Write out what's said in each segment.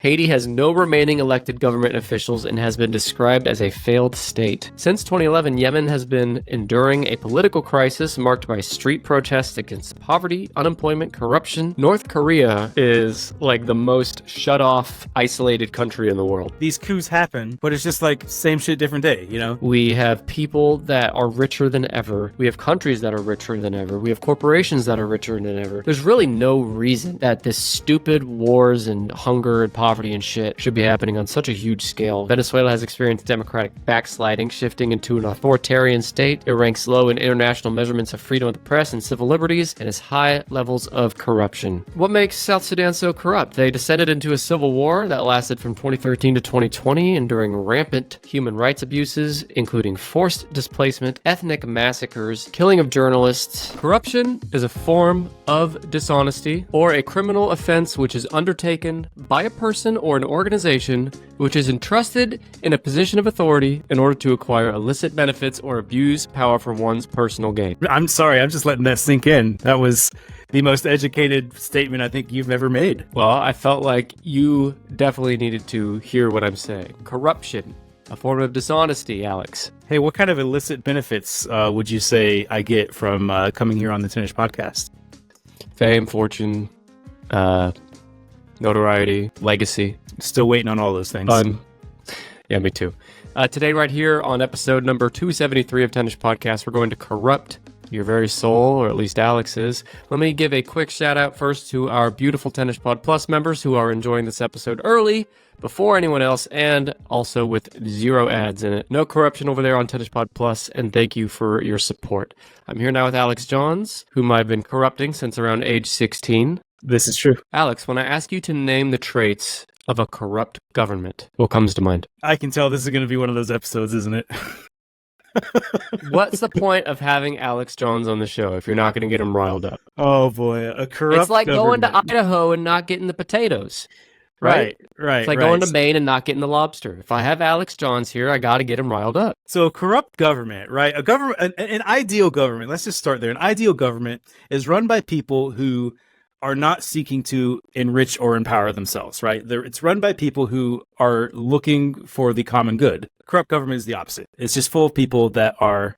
Haiti has no remaining elected government officials and has been described as a failed state. Since 2011, Yemen has been enduring a political crisis marked by street protests against poverty, unemployment, corruption. North Korea is like the most shut-off, isolated country in the world. These coups happen, but it's just like same shit, different day, you know? We have people that are richer than ever. We have countries that are richer than ever. We have corporations that are richer than ever. There's really no reason that this stupid wars and hunger and poverty and shit should be happening on such a huge scale. Venezuela has experienced democratic backsliding, shifting into an authoritarian state. It ranks low in international measurements of freedom of the press and civil liberties and has high levels of corruption. What makes South Sudan so corrupt? They descended into a civil war that lasted from 2013 to 2020, enduring rampant human rights abuses, including forced displacement, ethnic massacres, killing of journalists. Corruption is a form of dishonesty or a criminal offense which is undertaken by a person or an organization which is entrusted in a position of authority in order to acquire illicit benefits or abuse power for one's personal gain. I'm sorry, I'm just letting that sink in. That was the most educated statement I think you've ever made. Well, I felt like you definitely needed to hear what I'm saying. Corruption, a form of dishonesty, Alex. Hey, what kind of illicit benefits would you say I get from coming here on the Tennis Podcast? Fame, fortune, notoriety, legacy. Still waiting on all those things. Fun. Yeah, me too. Today, right here on episode number 273 of Tennis Podcast, we're going to corrupt your very soul, or at least Alex's. Let me give a quick shout out first to our beautiful Tennis Pod Plus members who are enjoying this episode early, before anyone else, and also with 0 ads in it. No corruption over there on Tennis Pod Plus, and thank you for your support. I'm here now with Alex Johns, whom I've been corrupting since around age 16. This is true. Alex, when I ask you to name the traits of a corrupt government, what comes to mind? I can tell this is going to be one of those episodes, isn't it? What's the point of having Alex Jones on the show if you're not going to get him riled up? Oh boy, a corrupt It's like government. going to Idaho and not getting the potatoes. Right. It's like going to Maine and not getting the lobster. If I have Alex Johns here, I got to get him riled up. So a corrupt government, right? A government, an ideal government. Let's just start there. An ideal government is run by people who are not seeking to enrich or empower themselves, right? It's run by people who are looking for the common good. Corrupt government is the opposite. It's just full of people that are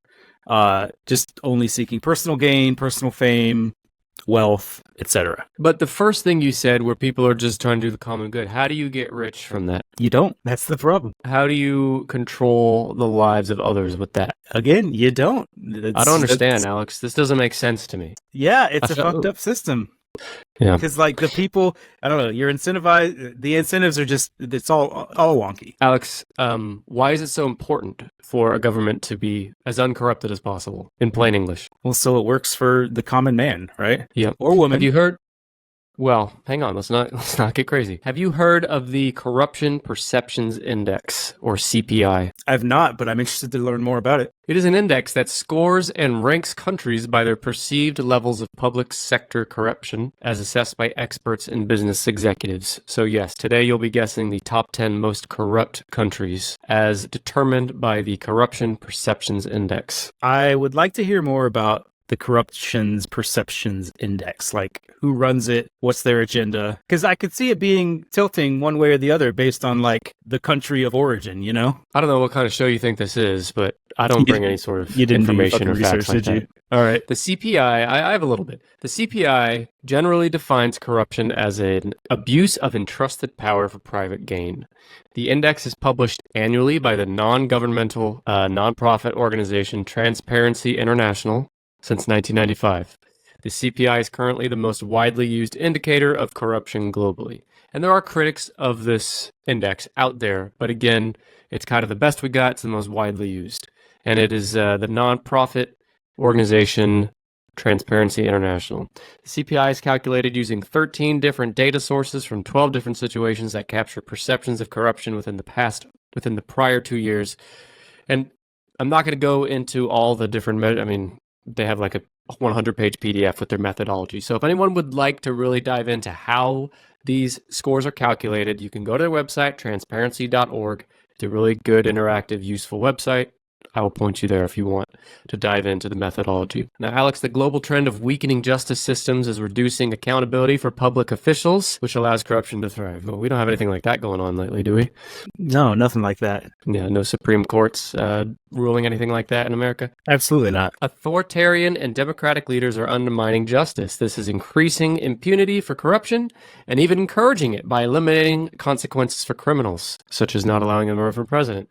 just only seeking personal gain, personal fame, wealth, etc. But the first thing you said where people are just trying to do the common good, how do you get rich from that? You don't. That's the problem. How do you control the lives of others with that? Again, you don't. I don't understand, Alex. This doesn't make sense to me. Yeah, it's a fucked up system. Yeah. Because like the people, I don't know, you're incentivized, the incentives are just, it's all wonky. Alex, why is it so important for a government to be as uncorrupted as possible, in plain English? Well, so it works for the common man, right? Yeah. Or woman. Have you heard? Well, hang on, let's not get crazy. Have you heard of the Corruption Perceptions Index, or CPI? I've not, but I'm interested to learn more about it. It is an index that scores and ranks countries by their perceived levels of public sector corruption as assessed by experts and business executives. So yes, today you'll be guessing the top 10 most corrupt countries as determined by the Corruption Perceptions Index. I would like to hear more about the Corruptions Perceptions Index, like who runs it, what's their agenda, because I could see it being tilting one way or the other based on like the country of origin, you know? I don't know what kind of show you think this is, but I don't bring any sort of information or facts like that. All right. The CPI, I have a little bit. The CPI generally defines corruption as an abuse of entrusted power for private gain. The index is published annually by the non-governmental nonprofit organization Transparency International since 1995. The CPI is currently the most widely used indicator of corruption globally. And there are critics of this index out there, but again, it's kind of the best we got. It's the most widely used. And it is the nonprofit organization Transparency International. The CPI is calculated using 13 different data sources from 12 different situations that capture perceptions of corruption within the prior 2 years. And I'm not going to go into all the different they have like a 100-page PDF with their methodology. So if anyone would like to really dive into how these scores are calculated, you can go to their website, transparency.org. It's a really good, interactive, useful website. I will point you there if you want to dive into the methodology. Now, Alex, the global trend of weakening justice systems is reducing accountability for public officials, which allows corruption to thrive. Well, we don't have anything like that going on lately, do we? No, nothing like that. Yeah, no Supreme Courts ruling anything like that in America? Absolutely not. Authoritarian and democratic leaders are undermining justice. This is increasing impunity for corruption and even encouraging it by eliminating consequences for criminals, such as not allowing them to run for president.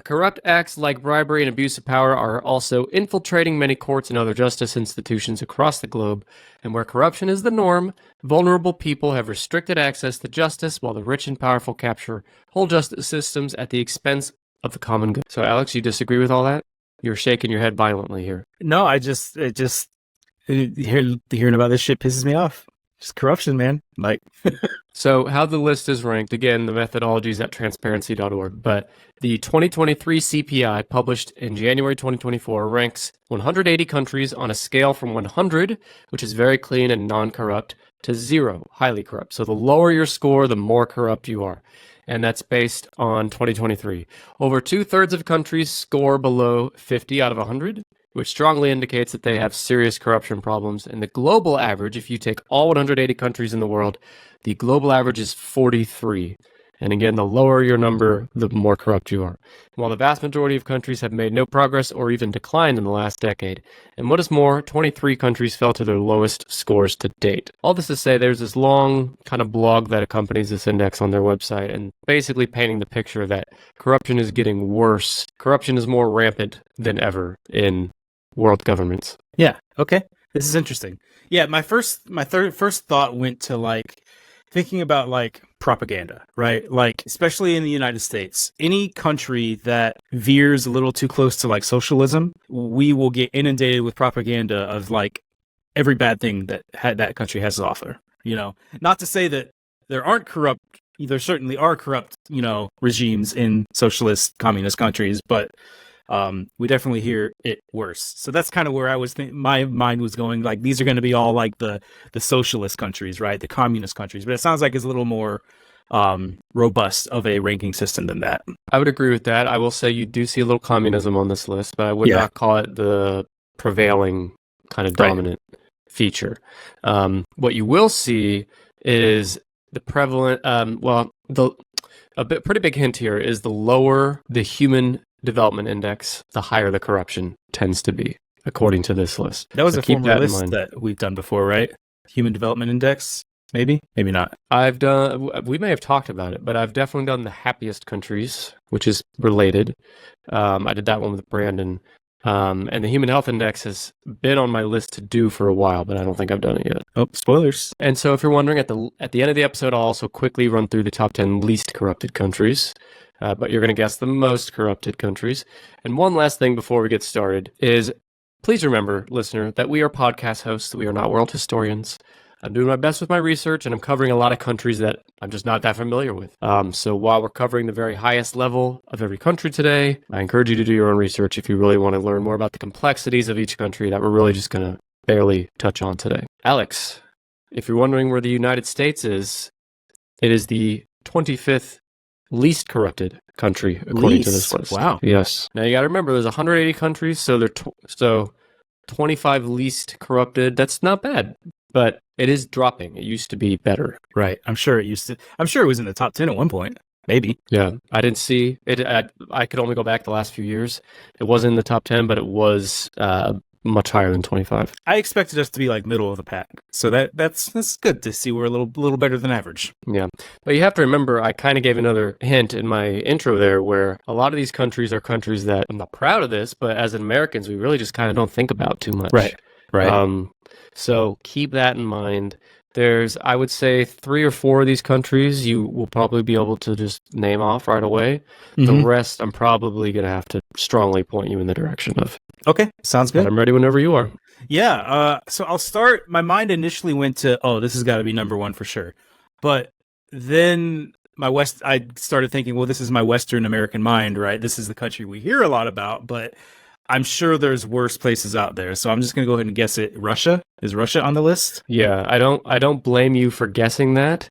Corrupt acts like bribery and abuse of power are also infiltrating many courts and other justice institutions across the globe. And where corruption is the norm, vulnerable people have restricted access to justice while the rich and powerful capture whole justice systems at the expense of the common good. So, Alex, you disagree with all that? You're shaking your head violently here. No, hearing about this shit pisses me off. Just corruption, man. Like, so how the list is ranked, again, the methodology is at transparency.org, but the 2023 CPI published in January 2024 ranks 180 countries on a scale from 100, which is very clean and non-corrupt, to 0, highly corrupt. So the lower your score, the more corrupt you are. And that's based on 2023. Over 2/3 of countries score below 50 out of 100, which strongly indicates that they have serious corruption problems. And the global average, if you take all 180 countries in the world, the global average is 43. And again, the lower your number, the more corrupt you are. While the vast majority of countries have made no progress or even declined in the last decade. And what is more, 23 countries fell to their lowest scores to date. All this to say, there's this long kind of blog that accompanies this index on their website and basically painting the picture that corruption is getting worse. Corruption is more rampant than ever in world governments. yeah, okay. This is interesting. Yeah, my first thought went to like thinking about like propaganda, right? Like, especially in the United States, any country that veers a little too close to like socialism, we will get inundated with propaganda of like every bad thing that that country has to offer. You know, not to say that there certainly are corrupt, regimes in socialist, communist countries, but we definitely hear it worse. So that's kind of where I was my mind was going. Like, these are going to be all like the socialist countries, right? The communist countries. But it sounds like it's a little more robust of a ranking system than that. I would agree with that. I will say you do see a little communism on this list, but I would not call it the prevailing kind of dominant feature. What you will see is the prevalent, pretty big hint here is the lower the human development index, the higher the corruption tends to be, according to this list. That was a former list that we've done before, right? Human development index, maybe not. We may have talked about it, but I've definitely done the happiest countries, which is related. I did that one with Brandon. And the human health index has been on my list to do for a while, but I don't think I've done it yet. Oh, spoilers. And so if you're wondering, at the end of the episode, I'll also quickly run through the top 10 least corrupted countries. But you're going to guess the most corrupted countries. And one last thing before we get started is, please remember, listener, that we are podcast hosts. We are not world historians. I'm doing my best with my research, and I'm covering a lot of countries that I'm just not that familiar with. So while we're covering the very highest level of every country today, I encourage you to do your own research if you really want to learn more about the complexities of each country that we're really just going to barely touch on today. Alex, if you're wondering where the United States is, it is the 25th least corrupted country according to this list. Wow. Yes. Now you got to remember, there's 180 countries, so 25 least corrupted. That's not bad, but it is dropping. It used to be better. Right. I'm sure it was in the top 10 at one point. Maybe. Yeah. I didn't see it. I could only go back the last few years. It wasn't in the top 10, but it was much higher than 25. I expected us to be like middle of the pack. So that's good to see we're a little better than average. Yeah. But you have to remember, I kind of gave another hint in my intro there, where a lot of these countries are countries that I'm not proud of this, but as Americans, we really just kind of don't think about too much. Right. So keep that in mind. There's, I would say, 3 or 4 of these countries you will probably be able to just name off right away. Mm-hmm. The rest, I'm probably going to have to strongly point you in the direction of. Okay, sounds good. But I'm ready whenever you are. Yeah, so I'll start. My mind initially went to, this has got to be number 1 for sure. But then I started thinking, well, this is my Western American mind, right? This is the country we hear a lot about, but I'm sure there's worse places out there. So I'm just going to go ahead and guess it. Russia? Is Russia on the list? Yeah, I don't blame you for guessing that.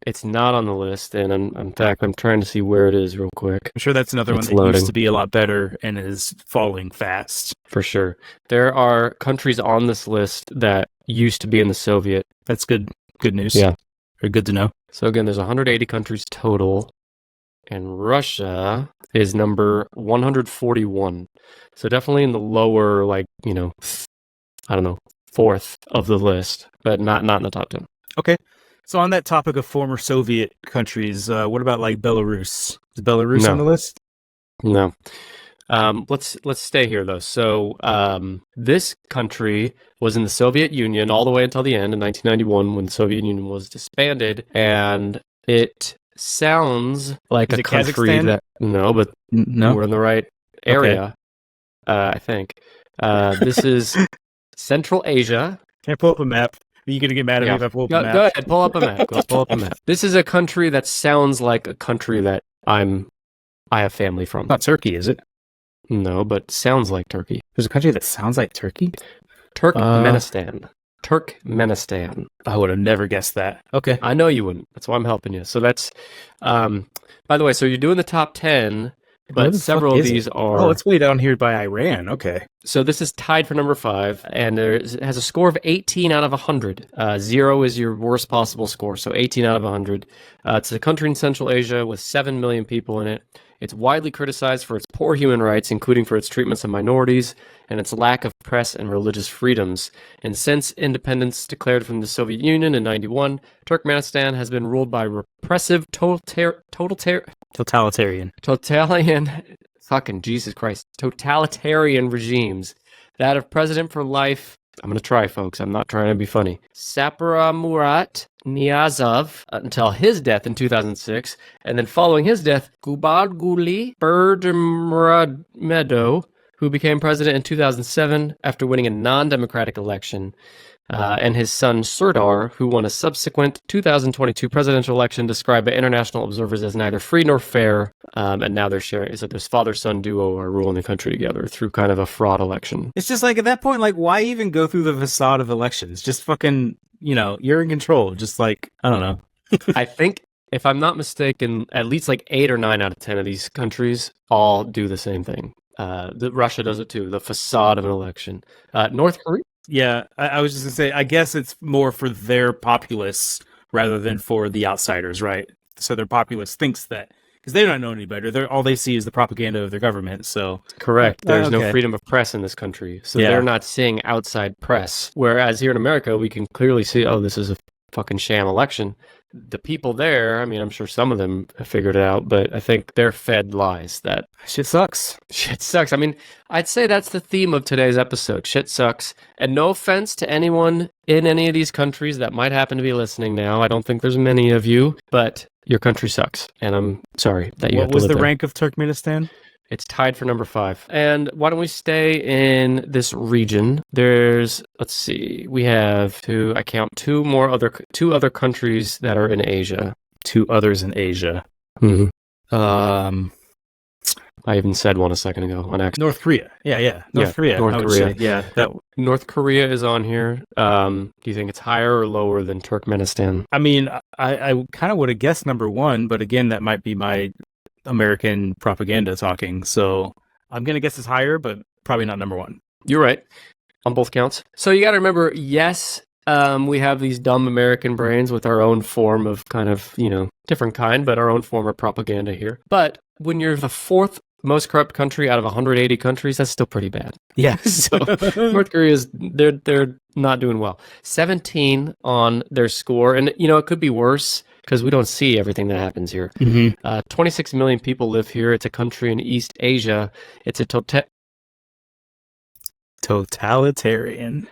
It's not on the list, and in fact, I'm trying to see where it is real quick. I'm sure that's another one that used to be a lot better and is falling fast. For sure. There are countries on this list that used to be in the Soviet. That's good news. Yeah. Or good to know. So again, there's 180 countries total, and Russia is number 141. So definitely in the lower, like, I don't know, fourth of the list, but not in the top 10. Okay. So on that topic of former Soviet countries, what about like Belarus? Is Belarus on the list? No. Let's stay here though. So this country was in the Soviet Union all the way until the end in 1991 when the Soviet Union was disbanded, and it sounds like a country Kazakhstan? that No, we're in the right area. Okay. I think this is Central Asia. Can't pull up a map. Are you gonna get mad at me if I pull up a map? Go ahead, pull up a map. Pull up a map. This is a country that sounds like a country that I have family from. Not Turkey, is it? No, but sounds like Turkey. There's a country that sounds like Turkey? Turkmenistan. Turkmenistan. I would have never guessed that. Okay. I know you wouldn't. That's why I'm helping you. So that's, by the way, so you're doing the top 10, but several of these are... Oh, it's way down here by Iran. Okay. So this is tied for number 5, and it has a score of 18 out of 100. 0 is your worst possible score, so 18 out of 100. It's a country in Central Asia with 7 million people in it. It's widely criticized for its poor human rights, including for its treatments of minorities and its lack of press and religious freedoms. And since independence declared from the Soviet Union in 1991, Turkmenistan has been ruled by repressive totalitarian regimes. That of President for life, I'm going to try, folks, I'm not trying to be funny, Saparamurat Niyazov until his death in 2006, and then following his death, Gubadguli Berdimuhamedow, who became president in 2007 after winning a non-democratic election, and his son Serdar, who won a subsequent 2022 presidential election described by international observers as neither free nor fair, and now they're sharing, so this father-son duo are ruling the country together through kind of a fraud election. It's just like, at that point, like, why even go through the facade of elections? Just fucking... you're in control. Just like, I don't know. I think, if I'm not mistaken, at least like 8 or 9 out of 10 of these countries all do the same thing. Russia does it too, the facade of an election. North Korea? Yeah, I was just going to say, I guess it's more for their populace rather than for the outsiders, right? So their populace thinks that, because they don't know any better. All they see is the propaganda of their government. So correct. There's no freedom of press in this country. So they're not seeing outside press. Whereas here in America, we can clearly see, oh, this is a fucking sham election. The people there, I mean, I'm sure some of them have figured it out, but I think they're fed lies that shit sucks. Shit sucks. I mean, I'd say that's the theme of today's episode. Shit sucks. And no offense to anyone in any of these countries that might happen to be listening now. I don't think there's many of you, but your country sucks. And I'm sorry that you have to live there. What was the rank of Turkmenistan? It's tied for number 5. And why don't we stay in this region? Let's see, we have I count two other countries that are in Asia. 2 others in Asia. Mm-hmm. I even said one a second ago on accident. North Korea. Yeah. North Korea. Yeah. North Korea is on here. Do you think it's higher or lower than Turkmenistan? I mean, I kind of would have guessed number 1, but again, that might be my American propaganda talking. So I'm going to guess it's higher, but probably not number 1. You're right on both counts. So you got to remember, yes, we have these dumb American brains with our own form of kind of, different kind, but our own form of propaganda here. But when you're the 4th most corrupt country out of 180 countries, that's still pretty bad. Yeah. So North Korea they're not doing well. 17 on their score. And, it could be worse because we don't see everything that happens here. Mm-hmm. 26 million people live here. It's a country in East Asia. It's a totalitarian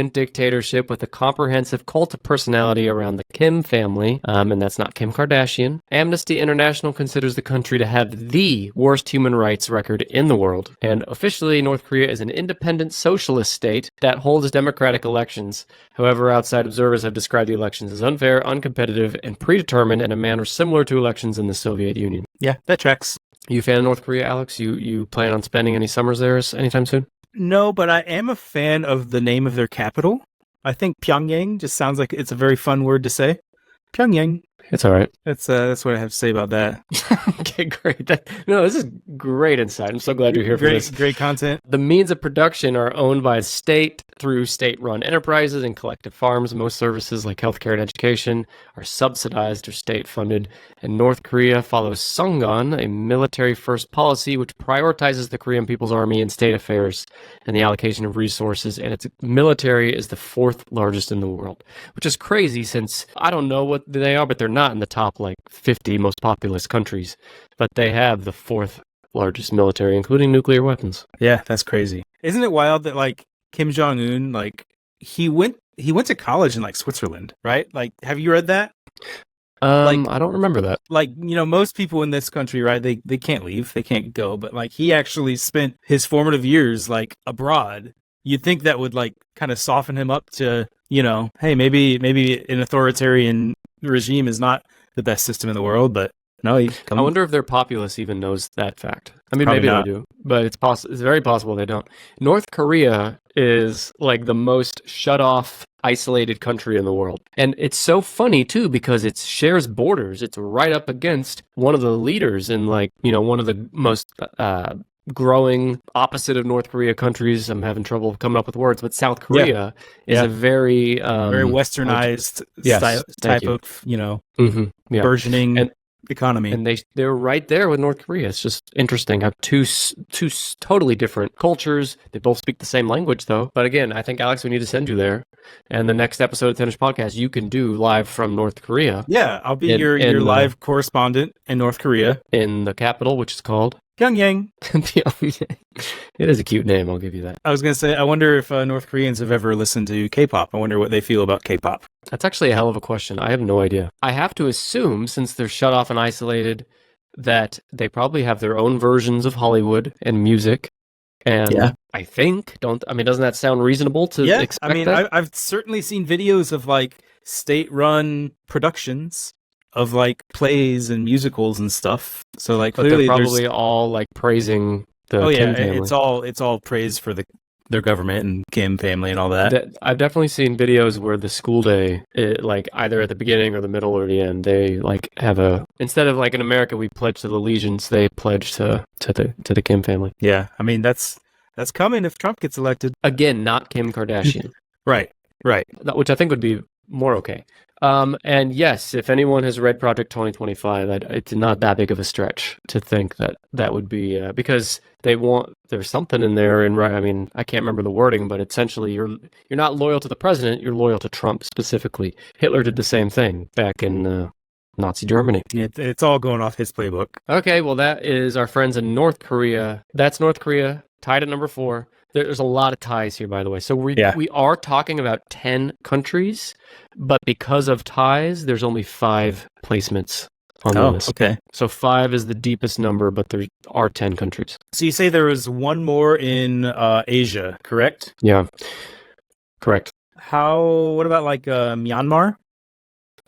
dictatorship with a comprehensive cult of personality around the Kim family, and that's not Kim Kardashian. Amnesty International considers the country to have the worst human rights record in the world, and officially North Korea is an independent socialist state that holds democratic elections. However, outside observers have described the elections as unfair, uncompetitive, and predetermined in a manner similar to elections in the Soviet Union. Yeah, that tracks. You a fan of North Korea, Alex? You plan on spending any summers there anytime soon? No, but I am a fan of the name of their capital. I think Pyongyang just sounds like it's a very fun word to say. Pyongyang. It's all right. That's what I have to say about that. Okay, great. This is great insight. I'm so glad you're here for this. Great content. The means of production are owned by the state through state-run enterprises and collective farms. Most services like healthcare and education are subsidized or state-funded. And North Korea follows Songun, a military-first policy which prioritizes the Korean People's Army and state affairs and the allocation of resources. And its military is the fourth largest in the world, which is crazy since I don't know what they are, but they're not in the top 50 most populous countries. But they have the fourth largest military, including nuclear weapons. Yeah, that's crazy. Isn't it wild that Kim Jong-un, he went to college in Switzerland, right? Have you read that? I don't remember that. Most people in this country, right? They can't leave, they can't go, but he actually spent his formative years abroad. You'd think that would kind of soften him up to, hey, maybe an authoritarian regime is not the best system in the world, but no. I wonder if their populace even knows that fact. I mean, Probably maybe not. They do, but it's very possible they don't. North Korea is the most shut off, isolated country in the world. And it's so funny too, because it shares borders. It's right up against one of the leaders in one of the most growing opposite of North Korea countries. I'm having trouble coming up with words, but South Korea is a very westernized type of burgeoning economy, and they're right there with North Korea. It's just interesting how two totally different cultures. They both speak the same language, though. But again, I think, Alex, we need to send you there. And the next episode of Tennis Podcast, you can do live from North Korea. Yeah, I'll be your live correspondent in North Korea, in the capital, which is called Pyongyang. It is a cute name, I'll give you that. I was going to say, I wonder if North Koreans have ever listened to K-pop. I wonder what they feel about K-pop. That's actually a hell of a question. I have no idea. I have to assume, since they're shut off and isolated, that they probably have their own versions of Hollywood and music. And I think, doesn't that sound reasonable to expect that? I've certainly seen videos of state-run productions of plays and musicals and stuff. So but clearly they're probably all praising the Kim family. It's all praise for their government and Kim family and all that. I've definitely seen videos where the school day, either at the beginning or the middle or the end, they have instead of in America we pledge to the allegiance, they pledge to the Kim family. Yeah, I mean that's coming if Trump gets elected. Again, not Kim Kardashian. Right. Which I think would be more okay. And yes, if anyone has read Project 2025, it's not that big of a stretch to think that would be because there's something in there, and I can't remember the wording, but essentially you're not loyal to the president, you're loyal to Trump specifically. Hitler did the same thing back in Nazi Germany. Yeah, it's all going off his playbook. Okay, well that is our friends in North Korea. That's North Korea, tied at number 4. There's a lot of ties here, by the way. So we are talking about 10 countries, but because of ties, there's only 5 placements on the list. Okay. So 5 is the deepest number, but there are 10 countries. So you say there was one more in Asia, correct? Yeah, correct. What about Myanmar?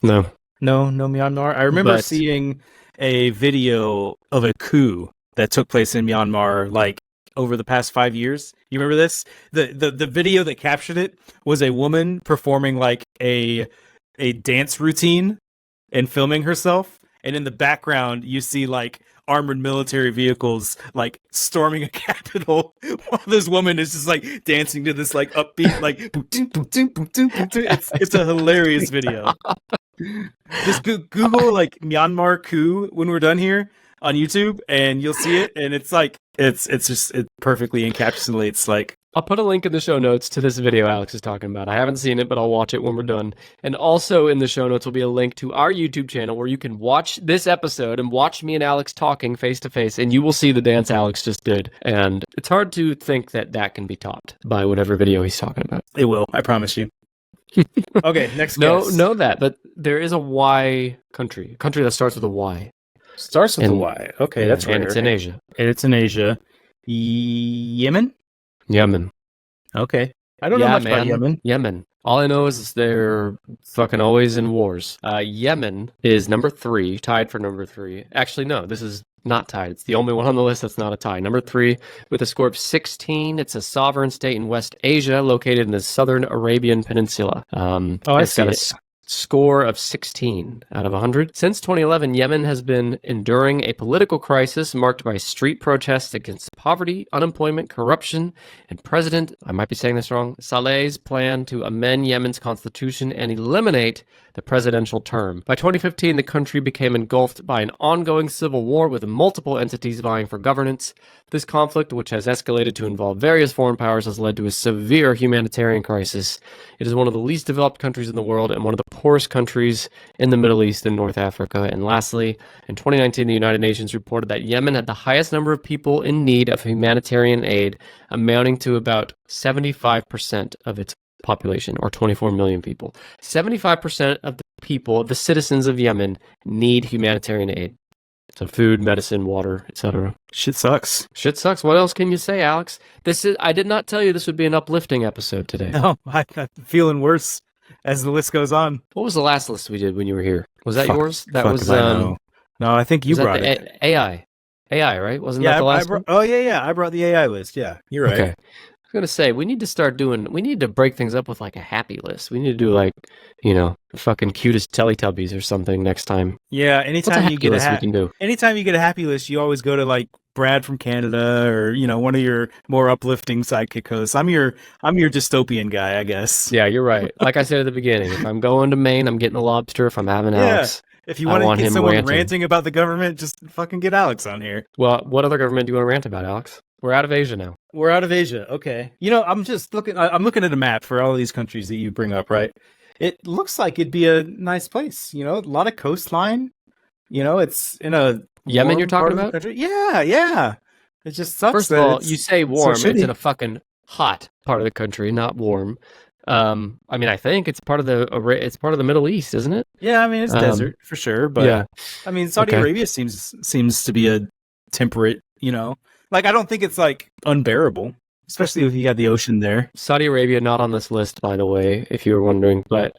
No, Myanmar. I remember seeing a video of a coup that took place in Myanmar, over the past 5 years. You remember this? The video that captured it was a woman performing a dance routine and filming herself. And in the background, you see armored military vehicles storming a capital while this woman is just dancing to this upbeat it's a hilarious video. Just Google Myanmar coup when we're done here on YouTube, and you'll see it, and it's it perfectly encapsulates I'll put a link in the show notes to this video Alex is talking about. I haven't seen it, but I'll watch it when we're done. And also in the show notes will be a link to our YouTube channel where you can watch this episode and watch me and Alex talking face to face, and you will see the dance Alex just did. And it's hard to think that can be topped by whatever video he's talking about. It will, I promise you. Okay, next guess. Know that, but there is a Y country. A country that starts with a Y. Starts with a Y. Okay, that's right. And it's in Asia. Yemen? Yemen. Okay. I don't know much about Yemen. Yemen. All I know is they're fucking always in wars. Yemen is number 3, tied for number 3. Actually, no, this is not tied. It's the only one on the list that's not a tie. Number 3 with a score of 16. It's a sovereign state in West Asia located in the southern Arabian Peninsula. I see it. score of 16 out of 100. Since 2011, Yemen has been enduring a political crisis marked by street protests against poverty, unemployment, corruption, and President, I might be saying this wrong, Saleh's plan to amend Yemen's constitution and eliminate the presidential term. By 2015, the country became engulfed by an ongoing civil war with multiple entities vying for governance. This conflict, which has escalated to involve various foreign powers, has led to a severe humanitarian crisis. It is one of the least developed countries in the world and one of the poorest countries in the Middle East and North Africa. And lastly, in 2019, the United Nations reported that Yemen had the highest number of people in need of humanitarian aid, amounting to about 75% of its population, or 24 million people. 75% of the people, the citizens of Yemen, need humanitarian aid. So food, medicine, water, etc. Shit sucks. Shit sucks. What else can you say, Alex? I did not tell you this would be an uplifting episode today. No, I'm feeling worse as the list goes on. What was the last list we did when you were here? Was that yours? That was no, I think you brought it. AI, right? Wasn't that the last one? Oh yeah. I brought the AI list. Yeah, you're right. Okay. I was gonna say we need to break things up with like a happy list. We need to do like, fucking cutest Teletubbies or something next time. Yeah, anytime you get a happy list, you always go to like Brad from Canada or one of your more uplifting sidekick hosts. I'm your dystopian guy, I guess. Yeah, you're right. Like I said at the beginning, if I'm going to Maine, I'm getting a lobster. If I'm having Alex, if you want to get someone ranting about the government, just fucking get Alex on here. Well, what other government do you want to rant about, Alex? We're out of Asia now. We're out of Asia. Okay. I'm just looking. I'm looking at a map for all of these countries that you bring up, right? It looks like it'd be a nice place. A lot of coastline. It's in a Yemen. You're talking about? Yeah. It just sucks. First of all, you say warm. So it's in a fucking hot part of the country, not warm. I think it's part of the Middle East, isn't it? Yeah, it's desert for sure. But yeah. Saudi Arabia seems to be a temperate. Like, I don't think it's, like, unbearable, especially if you got the ocean there. Saudi Arabia, not on this list, by the way, if you were wondering. But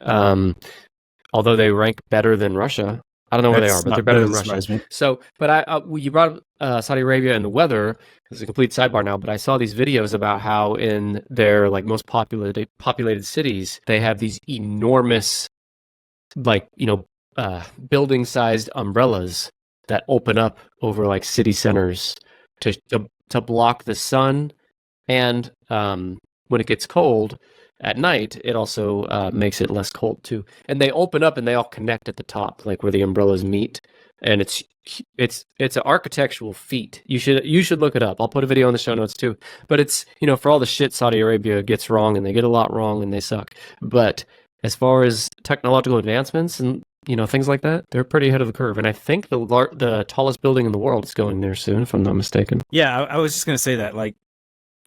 although they rank better than Russia, I don't know where they are, but they're better than Russia. Me. So, but you brought up Saudi Arabia and the weather. It's a complete sidebar now, but I saw these videos about how in their, like, most populated cities, they have these enormous, like, building-sized umbrellas that open up over, like, city centers to block the sun, and when it gets cold at night, it also makes it less cold too. And they open up and they all connect at the top, like where the umbrellas meet. And it's an architectural feat. You should look it up. I'll put a video in the show notes too. But it's for all the shit Saudi Arabia gets wrong, and they get a lot wrong, and they suck. But as far as technological advancements and things like that, they're pretty ahead of the curve. And I think the tallest building in the world is going there soon, if I'm not mistaken. Yeah, I was just going to say that. Like,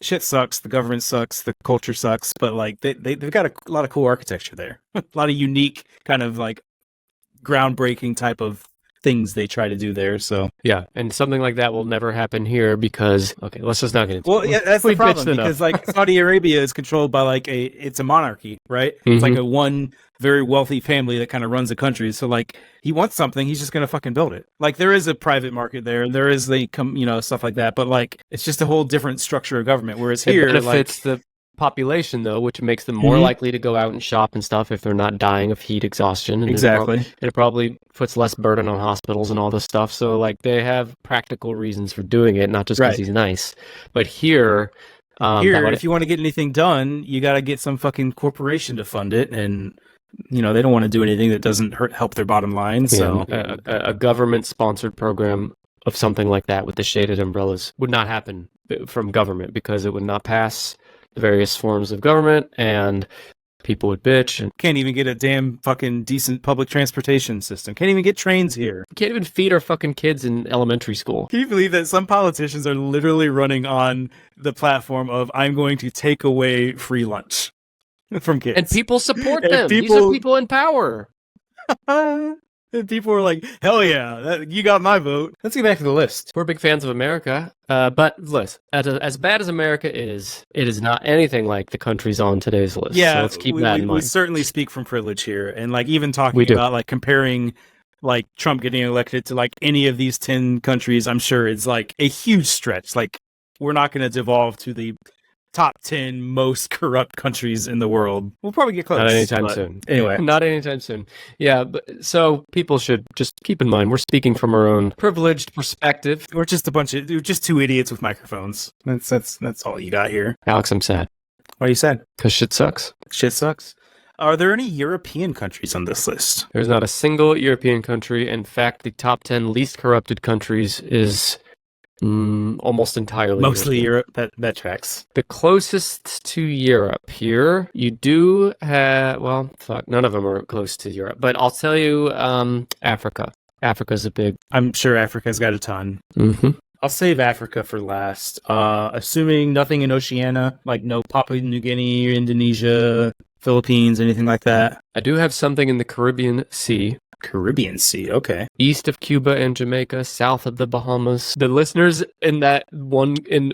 shit sucks, the government sucks, the culture sucks, but like they've got a lot of cool architecture there. A lot of unique kind of like groundbreaking type of things they try to do there. So yeah, and something like that will never happen here because let's just not get into it. Well, yeah, that's the problem because like Saudi Arabia is controlled by like it's a monarchy, right? Mm-hmm. It's like a one very wealthy family that kind of runs the country. So like he wants something, he's just gonna fucking build it. Like there is a private market there, and there is stuff like that, but like it's just a whole different structure of government. Whereas here, it benefits the population though, which makes them more likely to go out and shop and stuff if they're not dying of heat exhaustion. And exactly. It probably puts less burden on hospitals and all this stuff. So like they have practical reasons for doing it, not just because he's nice. But here, if you want to get anything done, you got to get some fucking corporation to fund it, and they don't want to do anything that doesn't help their bottom line. So a government-sponsored program of something like that with the shaded umbrellas would not happen from government because it would not pass the various forms of government, and people would bitch and can't even get a damn fucking decent public transportation system. Can't even get trains here. Can't even feed our fucking kids in elementary school. Can you believe that some politicians are literally running on the platform of I'm going to take away free lunch from kids, and people support them. These are people in power. And people were like, hell yeah, you got my vote. Let's get back to the list. We're big fans of America, but listen, as bad as America is, it is not anything like the countries on today's list. Yeah, so let's keep that in mind. We certainly speak from privilege here. And like even talking about like comparing like Trump getting elected to like any of these 10 countries, I'm sure it's like a huge stretch. Like we're not going to devolve to the top 10 most corrupt countries in the world. We'll probably get close. Not anytime soon. Anyway. Not anytime soon. Yeah, but so people should just keep in mind, we're speaking from our own privileged perspective. We're just two idiots with microphones. That's all you got here. Alex, I'm sad. Why are you sad? Because shit sucks. Shit sucks. Are there any European countries on this list? There's not a single European country. In fact, the top 10 least corrupted countries is almost entirely mostly Europe. That tracks. The closest to Europe here, you do have, well, fuck, none of them are close to Europe, but I'll tell you, Africa. Africa's a big... I'm sure Africa's got a ton. Mm-hmm. I'll save Africa for last. Assuming nothing in Oceania, like no Papua New Guinea, Indonesia, Philippines, anything like that. I do have something in the Caribbean Sea. Caribbean Sea, okay. East of Cuba and Jamaica, south of the Bahamas. The listeners in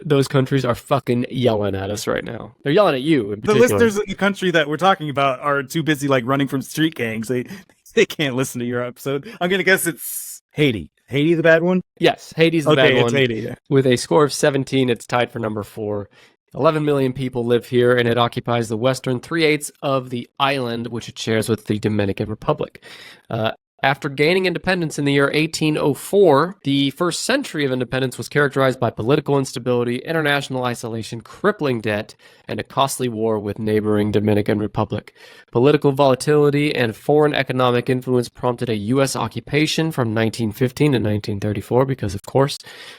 those countries are fucking yelling at us right now. They're yelling at you in particular. The listeners in the country that we're talking about are too busy like running from street gangs. They can't listen to your episode. I'm gonna guess it's Haiti. Haiti the bad one? Yes, Haiti's the bad one. Okay, it's Haiti. Yeah. With a score of 17, it's tied for number 4. 11 million people live here, and it occupies the western 3/8 of the island, which it shares with the Dominican Republic. After gaining independence in the year 1804, the first century of independence was characterized by political instability, international isolation, crippling debt, and a costly war with neighboring Dominican Republic. Political volatility and foreign economic influence prompted a U.S. occupation from 1915 to 1934, because of course,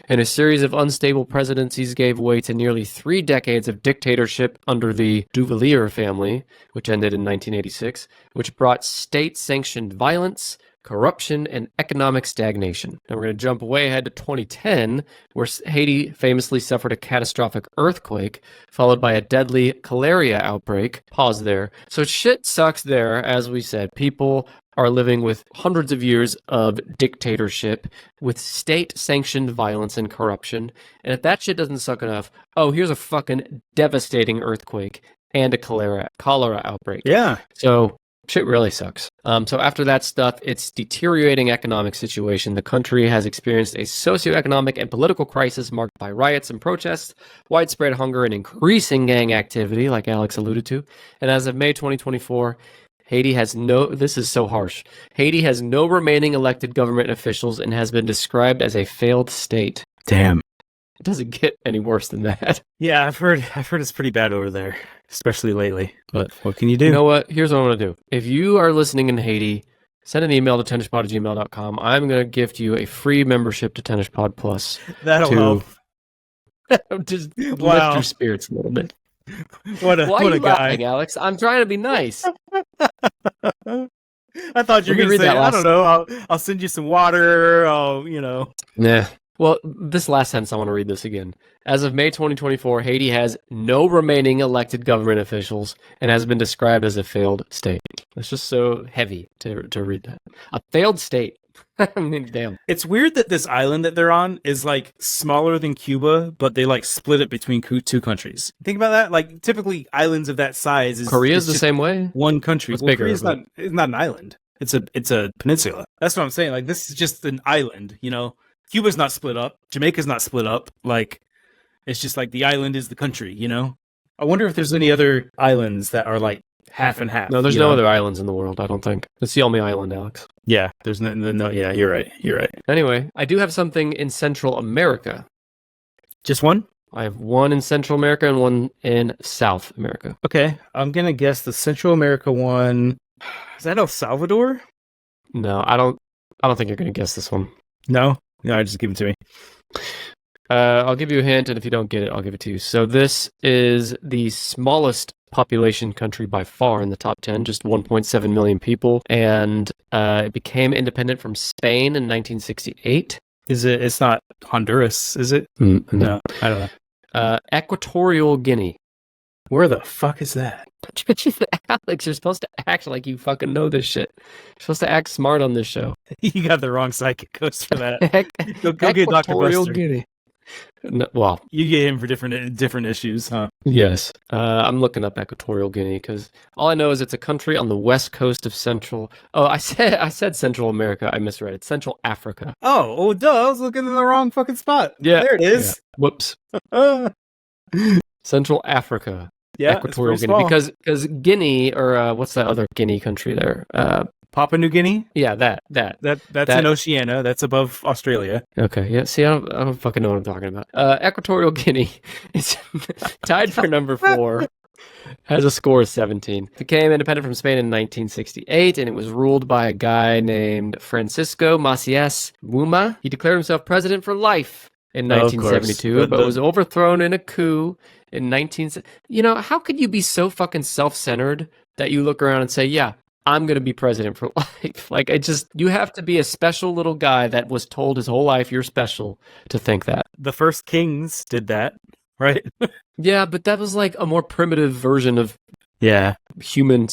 and a series of unstable presidencies gave way to nearly 3 decades of dictatorship under the Duvalier family, which ended in 1986, which brought state-sanctioned violence, corruption, and economic stagnation. Now we're going to jump way ahead to 2010, where Haiti famously suffered a catastrophic earthquake, followed by a deadly cholera outbreak. Pause there. So shit sucks there, as we said. People are living with hundreds of years of dictatorship, with state-sanctioned violence and corruption. And if that shit doesn't suck enough, oh, here's a fucking devastating earthquake and a cholera outbreak. Yeah. So shit really sucks. So after that stuff, it's deteriorating economic situation. The country has experienced a socioeconomic and political crisis marked by riots and protests, widespread hunger, and increasing gang activity, like Alex alluded to. And as of May 2024, Haiti has this is so harsh. Haiti has no remaining elected government officials and has been described as a failed state. Damn. It doesn't get any worse than that. Yeah, I've heard it's pretty bad over there, especially lately. But what can you do? You know what? Here's what I'm going to do. If you are listening in Haiti, send an email to tennishpod@gmail.com. I'm going to gift you a free membership to Tennishpod Plus. That'll help. Just lift your spirits a little bit. Why are you guy. Laughing, Alex? I'm trying to be nice. I thought you were going to say, I don't know, I'll send you some water, Nah. Well, this last sentence, I want to read this again. As of May 2024, Haiti has no remaining elected government officials and has been described as a failed state. It's just so heavy to read that. A failed state. I mean, damn. It's weird that this island that they're on is like smaller than Cuba, but they like split it between 2 countries. Think about that. Like typically islands of that size is Korea's the same way. One country. It's bigger. Korea's not an island. It's a peninsula. That's what I'm saying. Like this is just an island, Cuba's not split up. Jamaica's not split up. Like, it's just like the island is the country, I wonder if there's any other islands that are like half and half. No, there's no other islands in the world, I don't think. It's the only island, Alex. Yeah, there's no, yeah, you're right. Anyway, I do have something in Central America. Just one? I have one in Central America and one in South America. Okay, I'm going to guess the Central America one. Is that El Salvador? No, I don't think you're going to guess this one. No, just give it to me. I'll give you a hint, and if you don't get it, I'll give it to you. So this is the smallest population country by far in the top 10, just 1.7 million people, and it became independent from Spain in 1968. It's not Honduras, is it? No, I don't know. Equatorial Guinea. Where the fuck is that? Alex, you're supposed to act like you fucking know this shit. You're supposed to act smart on this show. You got the wrong psychic coach for that. Go get Dr. Buster. Guinea. No, well, you get him for different issues, huh? Yes. I'm looking up Equatorial Guinea because all I know is it's a country on the west coast of Central. Oh, I said Central America. I misread it. Central Africa. Oh, duh! I was looking in the wrong fucking spot. Yeah, there it is. Yeah. Whoops. Central Africa. Yeah, Equatorial Guinea. Because Guinea, or what's that other Guinea country there? Papua New Guinea? Yeah, that's in Oceania. That's above Australia. Okay, yeah. See, I don't fucking know what I'm talking about. Equatorial Guinea is tied for number 4. Has a score of 17. Became independent from Spain in 1968, and it was ruled by a guy named Francisco Macias Wuma. He declared himself president for life in 1972, but was overthrown in a coup in 19... You know, how could you be so fucking self-centered that you look around and say, yeah, I'm going to be president for life? Like, you have to be a special little guy that was told his whole life you're special to think that. The first kings did that, right? Yeah, but that was like a more primitive version of human,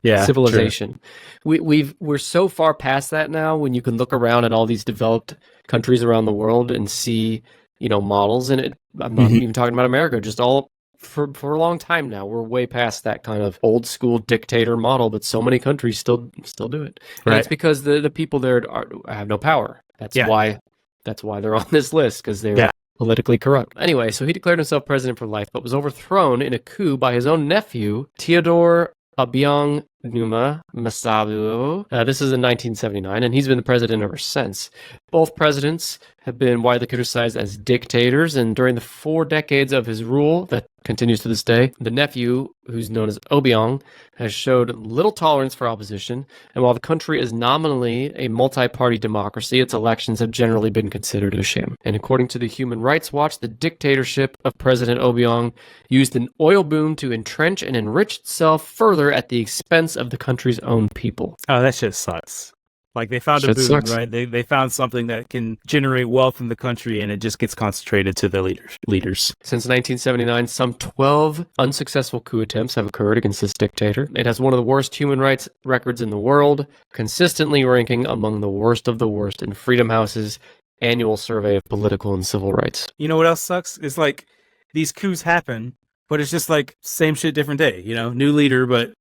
civilization. We're so far past that now when you can look around at all these developed countries around the world and see, models in it. I'm not even talking about America, just all for a long time now. We're way past that kind of old school dictator model, but so many countries still do it. And it's because the people there have no power. That's why they're on this list, because they're politically corrupt. Anyway, so he declared himself president for life, but was overthrown in a coup by his own nephew, Theodore Obiang Numa Masabu. This is in 1979, and he's been the president ever since. Both presidents have been widely criticized as dictators, and during the 4 decades of his rule that continues to this day, the nephew, who's known as Obiang, has showed little tolerance for opposition, and while the country is nominally a multi-party democracy, its elections have generally been considered a sham. And according to the Human Rights Watch, the dictatorship of President Obiang used an oil boom to entrench and enrich itself further at the expense of the country's own people. Oh, that shit sucks. Like, they found a boom, right? They found something that can generate wealth in the country, and it just gets concentrated to the leaders. Since 1979, some 12 unsuccessful coup attempts have occurred against this dictator. It has one of the worst human rights records in the world, consistently ranking among the worst of the worst in Freedom House's annual survey of political and civil rights. You know what else sucks? It's like, these coups happen, but it's just like, same shit, different day, new leader, but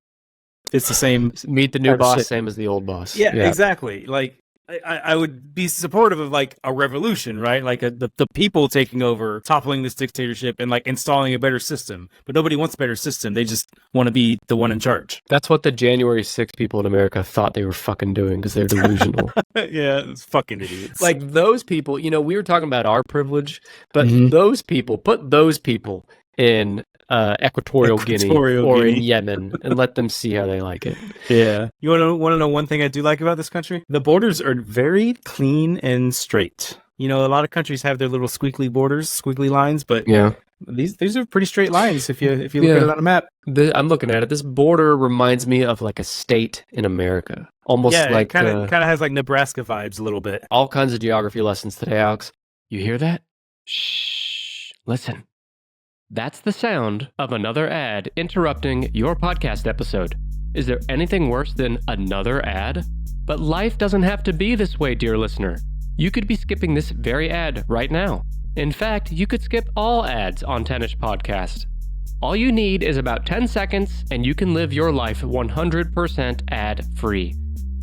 it's the same. Meet the new boss, same as the old boss. Yeah, exactly. Like, I would be supportive of like a revolution, right? Like the people taking over, toppling this dictatorship, and like installing a better system. But nobody wants a better system. They just want to be the one in charge. That's what the January 6th people in America thought they were fucking doing, because they're delusional. Yeah, it's fucking idiots. Like, those people, we were talking about our privilege, but put those people in Equatorial Guinea or in Yemen and let them see how they like it. Yeah. You want to know one thing I do like about this country? The borders are very clean and straight. A lot of countries have their little squiggly borders, squiggly lines, but these are pretty straight lines if you look at it on a map. I'm looking at it. This border reminds me of like a state in America. Almost like kind of has like Nebraska vibes a little bit. All kinds of geography lessons today, Alex. You hear that? Shh. Listen. That's the sound of another ad interrupting your podcast episode. Is there anything worse than another ad? But life doesn't have to be this way, dear listener. You could be skipping this very ad right now. In fact, you could skip all ads on Tennis Podcast. All you need is about 10 seconds, and you can live your life 100% ad-free.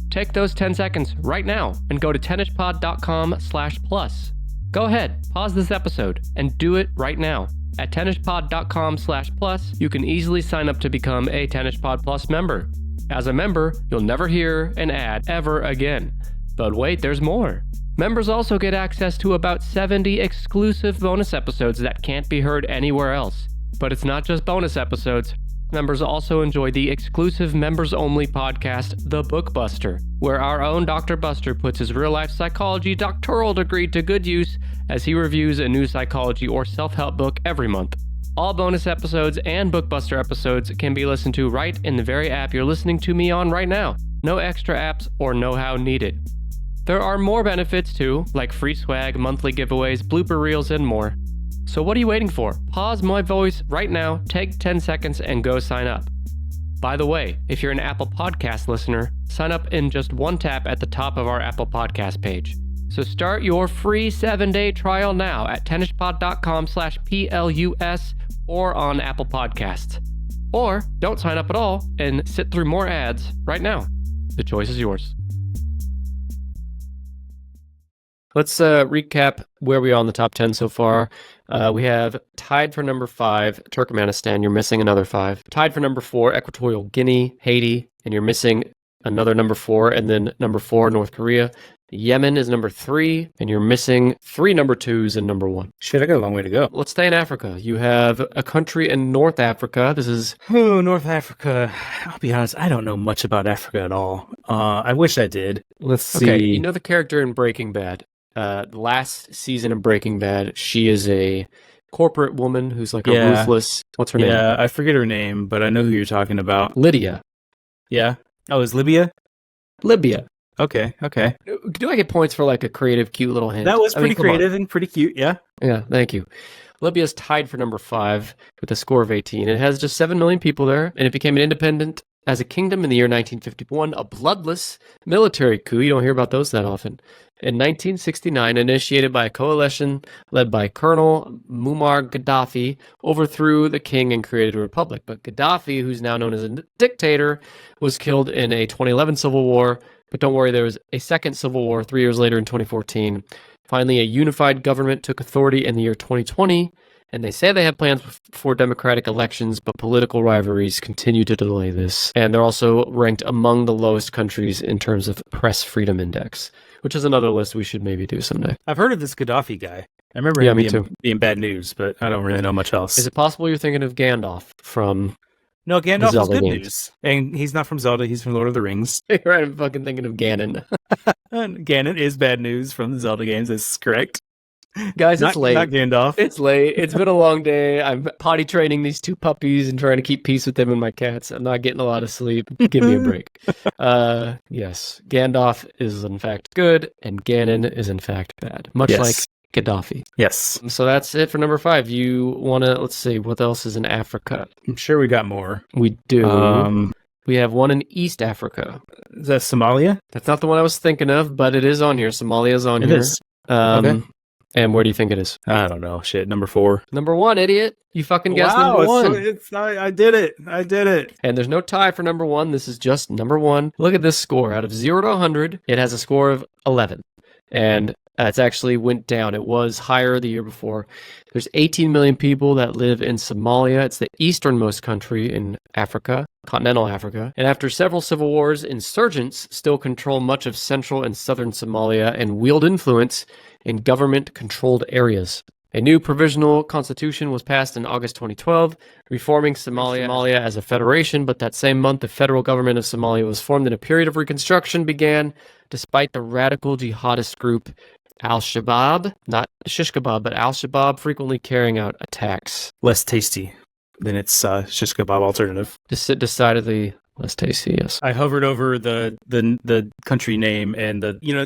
Take those 10 seconds right now and go to tennispod.com/plus. Go ahead, pause this episode, and do it right now. At tennispod.com/plus, you can easily sign up to become a TennisPod Plus member. As a member, you'll never hear an ad ever again. But wait, there's more. Members also get access to about 70 exclusive bonus episodes that can't be heard anywhere else. But it's not just bonus episodes. Members also enjoy the exclusive members-only podcast, The Bookbuster, where our own Dr. Buster puts his real-life psychology doctoral degree to good use as he reviews a new psychology or self-help book every month. All bonus episodes and Bookbuster episodes can be listened to right in the very app you're listening to me on right now. No extra apps or know-how needed. There are more benefits too, like free swag, monthly giveaways, blooper reels, and more. So what are you waiting for? Pause my voice right now, take 10 seconds, and go sign up. By the way, if you're an Apple Podcast listener, sign up in just one tap at the top of our Apple Podcast page. So start your free 7-day trial now at tennispod.com/plus or on Apple Podcasts. Or don't sign up at all and sit through more ads right now. The choice is yours. Let's recap where we are on the top 10 so far. We have tied for number 5, Turkmenistan. You're missing another 5. Tied for number 4, Equatorial Guinea, Haiti, and you're missing another number 4, and then number 4, North Korea. Yemen is number 3, and you're missing 3 number 2s and number 1. Shit, I got a long way to go. Let's stay in Africa. You have a country in North Africa. This is... Oh, North Africa. I'll be honest, I don't know much about Africa at all. I wish I did. Let's see. Okay, you know the character in Breaking Bad. The last season of Breaking Bad, she is a corporate woman who's like a ruthless... What's her name? Yeah, I forget her name, but I know who you're talking about. Lydia. Yeah? Oh, is Libya? Libya. Okay. Do I get points for like a creative, cute little hint? That was pretty creative and pretty cute, yeah. Yeah, thank you. Libya's tied for number 5 with a score of 18. It has just 7 million people there, and it became an independent as a kingdom in the year 1951, a bloodless military coup. You don't hear about those that often. In 1969, initiated by a coalition led by Colonel Muammar Gaddafi, overthrew the king and created a republic. But Gaddafi, who's now known as a dictator, was killed in a 2011 civil war. But don't worry, there was a second civil war 3 years later in 2014. Finally, a unified government took authority in the year 2020, and they say they have plans for democratic elections, but political rivalries continue to delay this. And they're also ranked among the lowest countries in terms of press freedom index, which is another list we should maybe do someday. I've heard of this Gaddafi guy. I remember him being bad news, but I don't really know much else. Is it possible you're thinking of Gandalf from... No, Gandalf is good news. And he's not from Zelda, he's from Lord of the Rings. You're right, I'm fucking thinking of Ganon. And Ganon is bad news from the Zelda games, that's correct. Guys, it's late. Not Gandalf. It's late. It's been a long day. I'm potty training these 2 puppies and trying to keep peace with them and my cats. I'm not getting a lot of sleep. Give me a break. Yes, Gandalf is in fact good, and Ganon is in fact bad. Much like Gaddafi. Yes. So that's it for number 5. You want to, let's see, what else is in Africa? I'm sure we got more. We do. We have one in East Africa. Is that Somalia? That's not the one I was thinking of, but it is on here. Somalia is on here. It is. Okay. And where do you think it is? I don't know. Shit, number 4. Number 1, idiot. You fucking guessed number 1. I did it. And there's no tie for number 1. This is just number 1. Look at this score. Out of 0 to 100, it has a score of 11. And it's actually went down. It was higher the year before. There's 18 million people that live in Somalia. It's the easternmost country in Africa, continental Africa. And after several civil wars, insurgents still control much of central and southern Somalia and wield influence in government-controlled areas. A new provisional constitution was passed in August 2012, reforming Somalia as a federation, but that same month, the federal government of Somalia was formed and a period of reconstruction began, despite the radical jihadist group Al-Shabaab, not shish kebab, but Al-Shabaab frequently carrying out attacks. Less tasty than its shish kebab alternative. Decidedly less tasty, yes. I hovered over the country name, and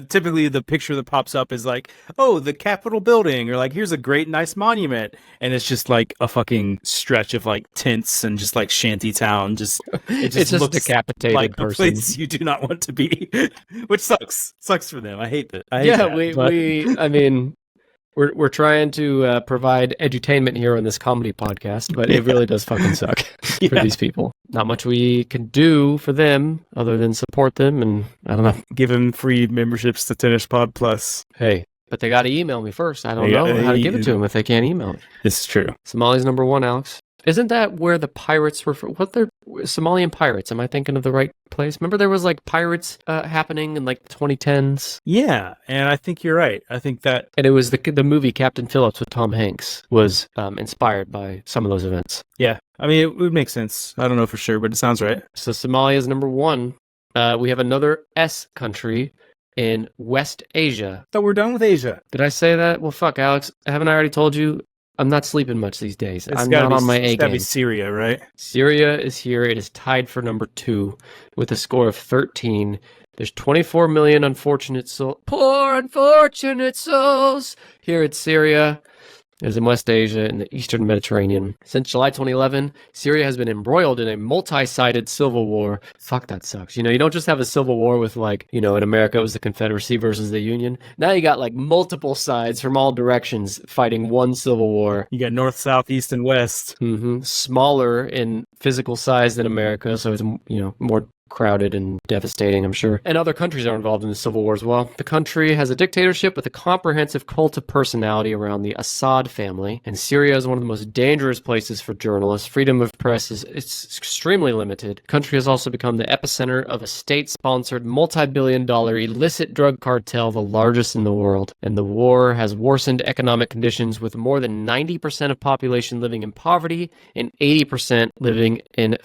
typically the picture that pops up is like, oh, the Capitol building, or like, here's a great nice monument, and it's just like a fucking stretch of like tents and just like shanty town. It just looks decapitated like person. A place you do not want to be, which sucks for them. I hate that. I mean, we're trying to provide edutainment here on this comedy podcast, but it really does fucking suck for these people. Not much we can do for them other than support them, and I don't know. Give them free memberships to Tennis Pod Plus. Hey, but they got to email me first. I don't know how to give it to them if they can't email me. This is true. Somalia's number 1, Alex. Isn't that where the pirates were? They're Somalian pirates? Am I thinking of the right place? Remember there was like pirates happening in like the 2010s? Yeah, and I think you're right. I think that... And it was the movie Captain Phillips with Tom Hanks was inspired by some of those events. Yeah, I mean, it would make sense. I don't know for sure, but it sounds right. So Somalia is number 1. We have another S country in West Asia. So we're done with Asia. Did I say that? Well, fuck, Alex. Haven't I already told you? I'm not sleeping much these days. I'm not on my A game. It's gotta be Syria, right? Syria is here. It is tied for number 2 with a score of 13. There's 24 million unfortunate souls. Poor unfortunate souls here at Syria. Is in West Asia in the Eastern Mediterranean. Since July 2011, Syria has been embroiled in a multi-sided civil war. Fuck, that sucks. You don't just have a civil war with in America it was the Confederacy versus the Union. Now you got like multiple sides from all directions fighting one civil war. You got north, south, east, and west. Mm-hmm. Smaller in physical size than America, so it's more crowded and devastating, I'm sure. And other countries are involved in the civil war as well. The country has a dictatorship with a comprehensive cult of personality around the Assad family. And Syria is one of the most dangerous places for journalists. Freedom of press is extremely limited. The country has also become the epicenter of a state-sponsored, multi-billion-dollar illicit drug cartel, the largest in the world. And the war has worsened economic conditions with more than 90% of population living in poverty and 80% living in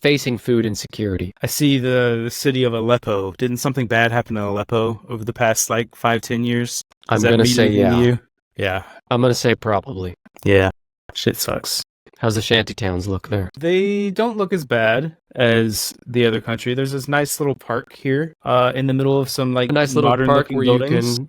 facing food insecurity. I see the city of Aleppo. Didn't something bad happen in Aleppo over the past 5-10 years? I'm going to say yeah. Yeah. I'm going to say probably. Yeah. Shit sucks. How's the shanty towns look there? They don't look as bad as the other country. There's this nice little park here in the middle of some a nice little park where buildings. You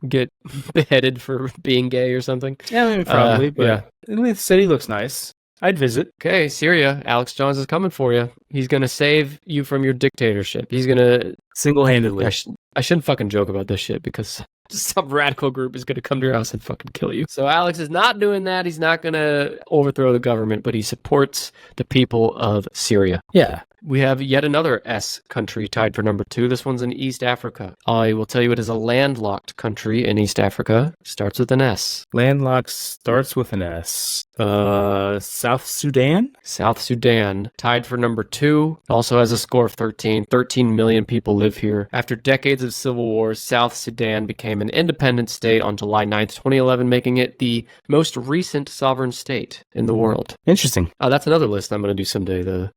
can get beheaded for being gay or something. Yeah, maybe probably. But the city looks nice. I'd visit. Okay, Syria. Alex Jones is coming for you. He's going to save you from your dictatorship. He's going to... Single-handedly. I shouldn't fucking joke about this shit because some radical group is going to come to your house and fucking kill you. So Alex is not doing that. He's not going to overthrow the government, but he supports the people of Syria. Yeah. We have yet another S country tied for number 2. This one's in East Africa. I will tell you it is a landlocked country in East Africa. Starts with an S. Landlocked starts with an S. South Sudan? South Sudan, tied for number 2. Also has a score of 13. 13 million people live here. After decades of civil wars, South Sudan became an independent state on July 9th, 2011, making it the most recent sovereign state in the world. Interesting. That's another list I'm going to do someday, the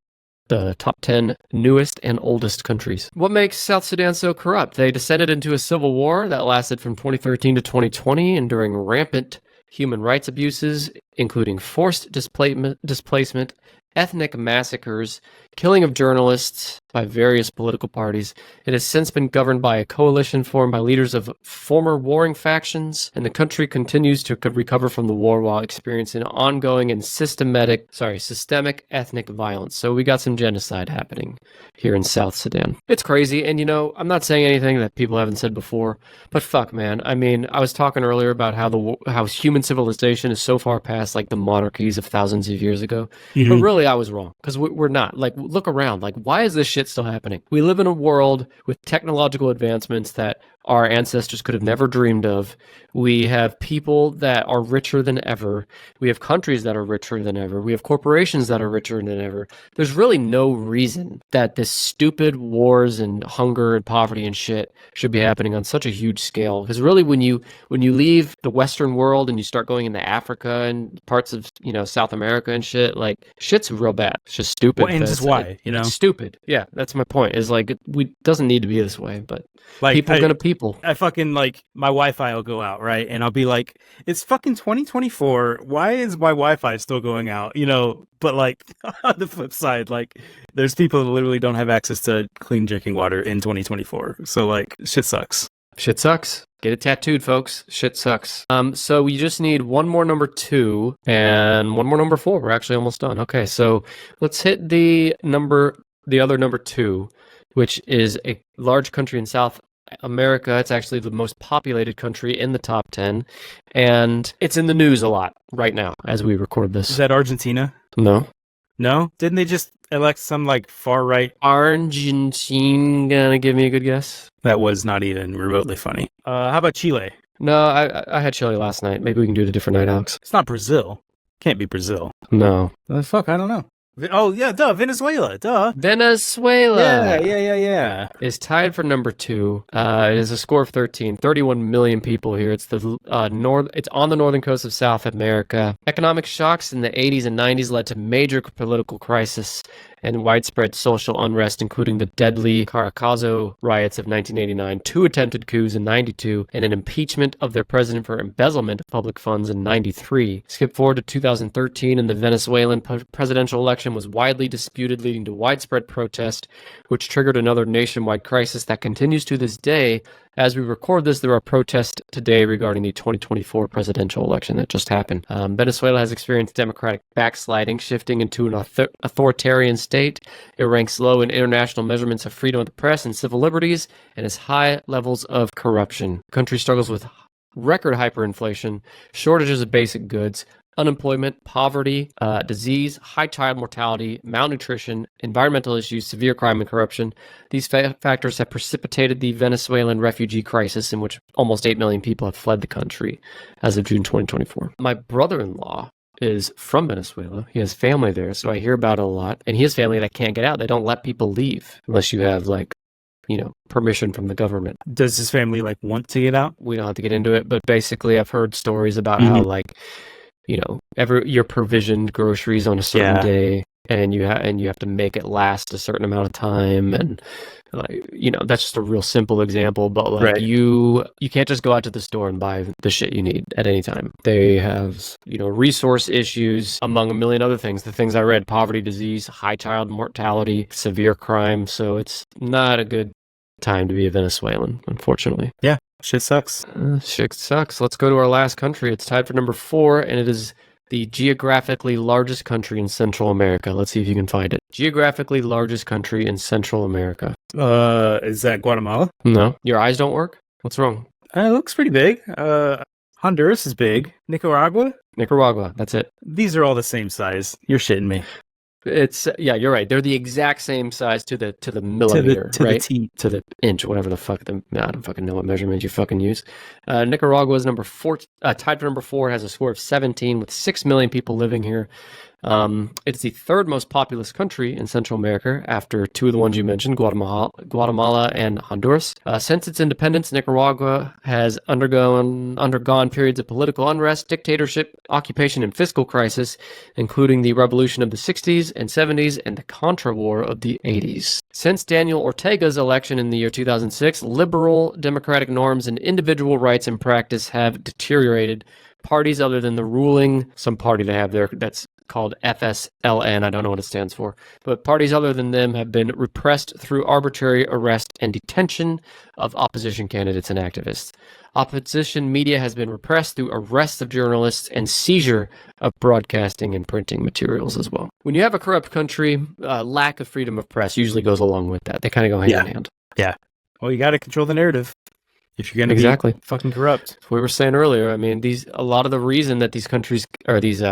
top 10 newest and oldest countries. What makes South Sudan so corrupt? They descended into a civil war that lasted from 2013 to 2020, enduring rampant human rights abuses, including forced displacement, ethnic massacres, killing of journalists by various political parties. It has since been governed by a coalition formed by leaders of former warring factions, and the country continues to recover from the war while experiencing ongoing and systemic ethnic violence. So we got some genocide happening here in South Sudan. It's crazy, and I'm not saying anything that people haven't said before, but fuck, man. I mean, I was talking earlier about how human civilization is so far past the monarchies of thousands of years ago, but really I was wrong, because we're not. Look around. Why is this shit still happening? We live in a world with technological advancements that our ancestors could have never dreamed of. We have people that are richer than ever. We have countries that are richer than ever. We have corporations that are richer than ever. There's really no reason that this stupid wars and hunger and poverty and shit should be happening on such a huge scale. Because really, when you leave the Western world and you start going into Africa and parts of South America and shit, shit's real bad. It's just stupid. Well, and that's why it's stupid. Yeah, that's my point. Is it doesn't need to be this way, but people are gonna people. I fucking my Wi-Fi will go out, right? And I'll be like, it's fucking 2024. Why is my Wi-Fi still going out? But on the flip side, there's people that literally don't have access to clean drinking water in 2024. So shit sucks. Shit sucks. Get it tattooed, folks. Shit sucks. So we just need one more number 2 and one more number 4. We're actually almost done. Okay, so let's hit the other number 2, which is a large country in South America. It's actually the most populated country in the top 10, and it's in the news a lot right now as we record this. Is that Argentina? No. Didn't they just elect some far right? Argentina, gonna give me a good guess? That was not even remotely funny. How about Chile? No, I had Chile last night. Maybe we can do it a different night, Alex. It's not Brazil. Can't be Brazil. No. Fuck, I don't know. Oh, yeah, Venezuela, Venezuela. Yeah. Is tied for number 2. It is a score of 13. 31 million people here. It's it's on the northern coast of South America. Economic shocks in the 80s and 90s led to major political crisis and widespread social unrest, including the deadly Caracazo riots of 1989, 2 attempted coups in 92, and an impeachment of their president for embezzlement of public funds in 93. Skip forward to 2013, and the Venezuelan presidential election was widely disputed, leading to widespread protest, which triggered another nationwide crisis that continues to this day. As we record this, there are protests today regarding the 2024 presidential election that just happened. Venezuela has experienced democratic backsliding, shifting into an authoritarian state. It ranks low in international measurements of freedom of the press and civil liberties, and has high levels of corruption. The country struggles with record hyperinflation, shortages of basic goods, unemployment, poverty, disease, high child mortality, malnutrition, environmental issues, severe crime, and corruption. These factors have precipitated the Venezuelan refugee crisis, in which almost 8 million people have fled the country as of June 2024. My brother-in-law is from Venezuela. He has family there, so I hear about it a lot. And he has family that can't get out. They don't let people leave unless you have, like, permission from the government. Does his family want to get out? We don't have to get into it, but basically I've heard stories about how you're provisioned groceries on a certain day, and you have to make it last a certain amount of time, and that's just a real simple example, but you can't just go out to the store and buy the shit you need at any time. They have resource issues, among a million other things. The things I read: poverty, disease, high child mortality, severe crime. So it's not a good time to be a Venezuelan, unfortunately. Yeah, shit sucks. Shit sucks. Let's go to our last country. It's tied for number 4, and it is the geographically largest country in Central America. Let's see if you can find it. Geographically largest country in Central America. Is that Guatemala? No. Your eyes don't work? What's wrong? It looks pretty big. Honduras is big. Nicaragua? Nicaragua, that's it. These are all the same size. You're shitting me. You're right. They're the exact same size to the millimeter, to right? The T. To the inch, whatever the fuck. I don't fucking know what measurement you fucking use. Nicaragua is number 4, tied for number 4, has a score of 17 with 6 million people living here. It's the 3rd most populous country in Central America after 2 of the ones you mentioned, Guatemala and Honduras. Since its independence, Nicaragua has undergone periods of political unrest, dictatorship, occupation, and fiscal crisis, including the revolution of the 60s and 70s and the Contra War of the 80s. Since Daniel Ortega's election in the year 2006, liberal democratic norms and individual rights in practice have deteriorated. Parties other than the ruling, some party they have there that's called FSLN, I don't know what it stands for, but parties other than them have been repressed through arbitrary arrest and detention of opposition candidates and activists. Opposition media has been repressed through arrests of journalists and seizure of broadcasting and printing materials as well. When you have a corrupt country, lack of freedom of press usually goes along with that. They kind of go hand in hand. Yeah. Well, you got to control the narrative if you're going to be fucking corrupt. We were saying earlier, I mean, a lot of the reason that these countries or these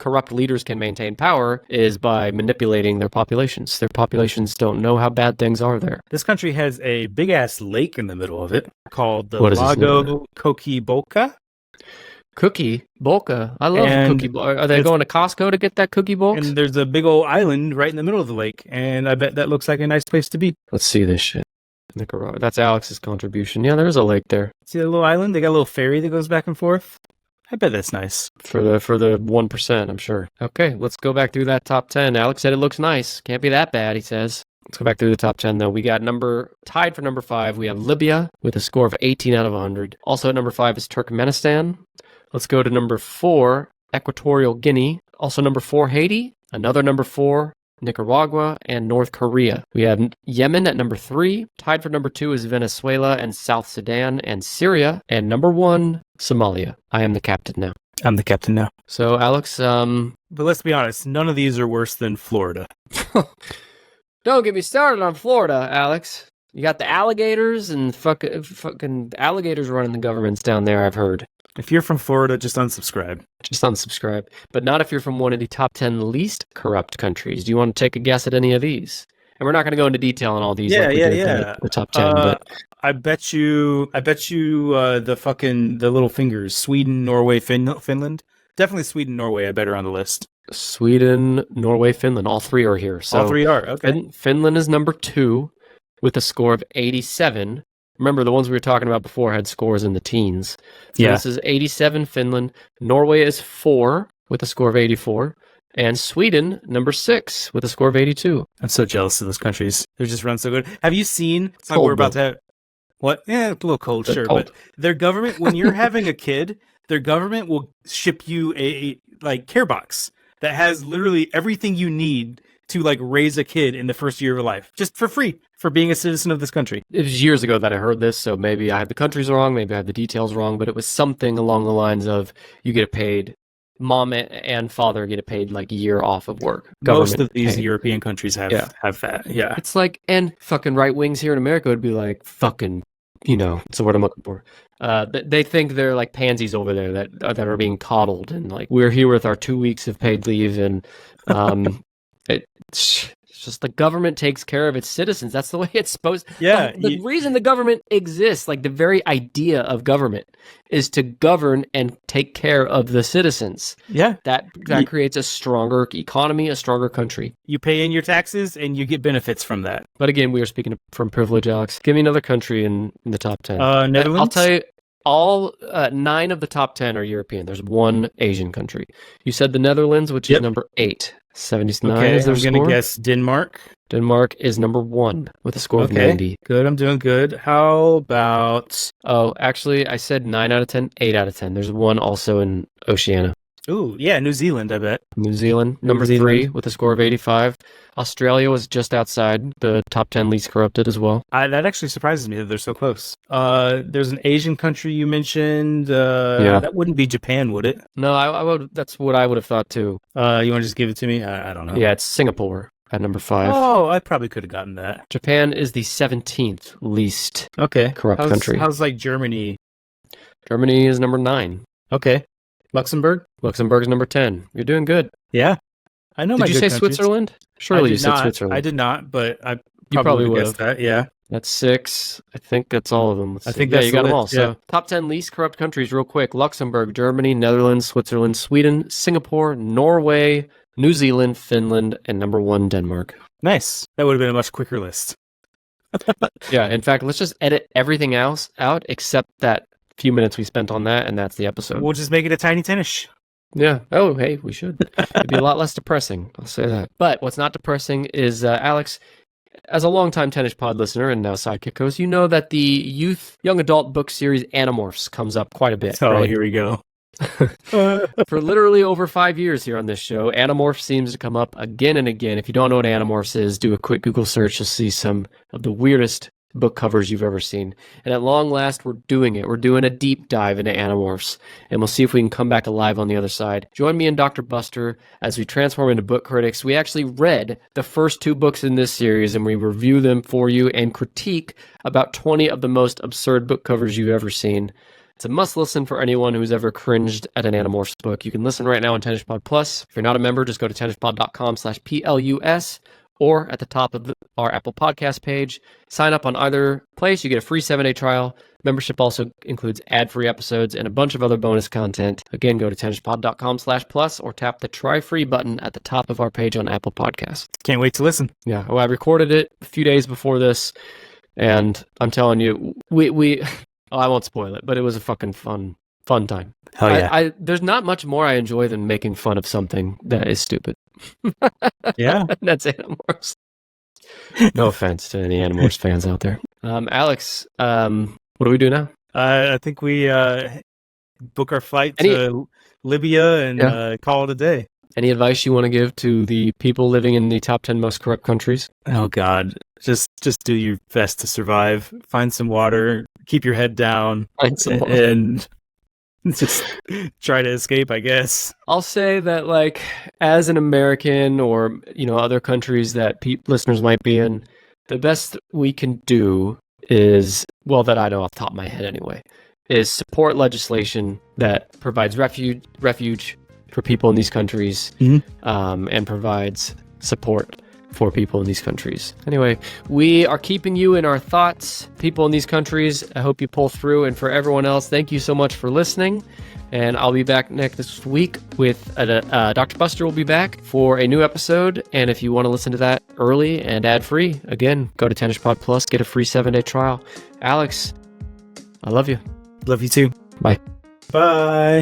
corrupt leaders can maintain power is by manipulating their populations. Their populations don't know how bad things are there. This country has a big-ass lake in the middle of it called the Lago Coquiboca. Cookie Bolka. I love Cookie Bolka. Are they going to Costco to get that Cookie Bolka? And there's a big old island right in the middle of the lake, and I bet that looks like a nice place to be. Let's see this shit. Nicaragua. That's Alex's contribution. Yeah, there's a lake there. See the little island? They got a little ferry that goes back and forth. I bet that's nice. For the 1%, I'm sure. Okay, let's go back through that top 10. Alex said it looks nice. Can't be that bad, he says. Let's go back through the top 10, though. We got tied for number 5. We have Libya with a score of 18 out of 100. Also at number 5 is Turkmenistan. Let's go to number 4, Equatorial Guinea. Also number 4, Haiti. Another number 4, Nicaragua, and North Korea. We have Yemen at number 3. Tied for number 2 is Venezuela and South Sudan and Syria. And number 1, Somalia. I am the captain now. I'm the captain now. So, Alex, But let's be honest, none of these are worse than Florida. Don't get me started on Florida, Alex. You got the alligators and fucking alligators running the governments down there, I've heard. If you're from Florida, just unsubscribe. Just unsubscribe. But not if you're from one of the top 10 least corrupt countries. Do you want to take a guess at any of these? And we're not going to go into detail on all these. The top 10. But I bet you the little fingers. Sweden, Norway, Finland. Definitely Sweden, Norway, I bet are on the list. Sweden, Norway, Finland. All 3 are here. So all 3 are, okay. Finland is number 2 with a score of 87. Remember, the ones we were talking about before had scores in the teens. So this is 87, Finland. Norway is 4 with a score of 84. And Sweden, number 6 with a score of 82. I'm so jealous of those countries. They just run so good. Have you seen... It's like we're about to have... What? Yeah, a little cold, sure. Cold. But their government, when you're having a kid, their government will ship you a care box that has literally everything you need to raise a kid in the first year of life, just for free, for being a citizen of this country. It was years ago that I heard this, so maybe I have the countries wrong, maybe I have the details wrong, but it was something along the lines of you get paid, mom and father get paid a year off of work. Most of these European countries have that. Yeah. It's and fucking right wings here in America would be fucking it's the word I'm looking for. They think they're like pansies over there that are being coddled, and like we're here with our 2 weeks of paid leave, and it's just the government takes care of its citizens. That's the way it's supposed. Yeah, the reason the government exists, like the very idea of government, is to govern and take care of the citizens. Yeah, that creates a stronger economy, a stronger country. You pay in your taxes and you get benefits from that. But again, we are speaking from privilege, Alex. Give me another country in the top 10. Netherlands. I'll tell you, all 9 of the top 10 are European. There's one Asian country. You said the Netherlands, which is number 8. 79 is their score. I'm going to guess Denmark. Denmark is number 1 with a score of 90. Good, I'm doing good. How about... Oh, actually, I said 9 out of 10, 8 out of 10. There's one also in Oceania. Ooh, yeah, New Zealand, I bet. New Zealand, number 3 with a score of 85. Australia was just outside the top 10 least corrupted as well. That actually surprises me that they're so close. There's an Asian country you mentioned. That wouldn't be Japan, would it? No, I would. That's what I would have thought too. You want to just give it to me? I don't know. Yeah, it's Singapore at number 5. Oh, I probably could have gotten that. Japan is the 17th least corrupt country. How's like Germany? Germany is number 9. Okay. Luxembourg? Luxembourg's number 10. You're doing good. Yeah. I know. Did you say countries. Switzerland? Surely you said Switzerland. I did not, but I probably would have guessed that. Yeah. That's 6. I think that's all of them. I think that's you got them all. So top 10 least corrupt countries real quick. Luxembourg, Germany, Netherlands, Switzerland, Sweden, Singapore, Norway, New Zealand, Finland, and number 1, Denmark. Nice. That would have been a much quicker list. Yeah. In fact, let's just edit everything else out except that few minutes we spent on that, and that's the episode. We'll just make it a tiny 10-ish. Yeah. Oh, hey, we should. It'd be a lot less depressing. I'll say that. But what's not depressing is, Alex, as a longtime Tennis Pod listener and now Sidekick host, you know that the young adult book series Animorphs comes up quite a bit. Oh, right? Here we go. For literally over 5 years here on this show, Animorphs seems to come up again and again. If you don't know what Animorphs is, do a quick Google search. You'll see some of the weirdest book covers you've ever seen. And at long last, we're doing it. We're doing a deep dive into Animorphs, and we'll see if we can come back alive on the other side. Join me and Dr. Buster as we transform into book critics. We actually read the first 2 books in this series, and we review them for you and critique about 20 of the most absurd book covers you've ever seen. It's a must listen for anyone who's ever cringed at an Animorphs book. You can listen right now on Tennis Pod Plus. If you're not a member, just go to tennispod.com/PLUS. or at the top of our Apple Podcast page. Sign up on either place. You get a free 7-day trial. Membership also includes ad-free episodes and a bunch of other bonus content. Again, go to tennispod.com/plus or tap the try free button at the top of our page on Apple Podcasts. Can't wait to listen. Yeah. Well, I recorded it a few days before this, and I'm telling you, I won't spoil it, but it was a fucking fun time. Hell yeah. There's not much more I enjoy than making fun of something that is stupid. Yeah. That's Animorphs. No offense to any Animorphs fans out there. Alex, what do we do now? I think we book our flight to Libya and call it a day. Any advice you want to give to the people living in the top 10 most corrupt countries? Oh, God. Just do your best to survive. Find some water. Keep your head down. Find some water. And just try to escape, I guess. I'll say that, like, as an American or, other countries that listeners might be in, the best we can do is, well, that I know off the top of my head anyway, is support legislation that provides refuge for people in these countries, and provides support for people in these countries. Anyway, we are keeping you in our thoughts, people in these countries. I hope you pull through. And for everyone else, thank you so much for listening. And I'll be back next week with Dr. Buster will be back for a new episode. And if you want to listen to that early and ad-free, again, go to Tennis Pod Plus, get a free 7-day trial. Alex, I love you. Love you too. Bye. Bye.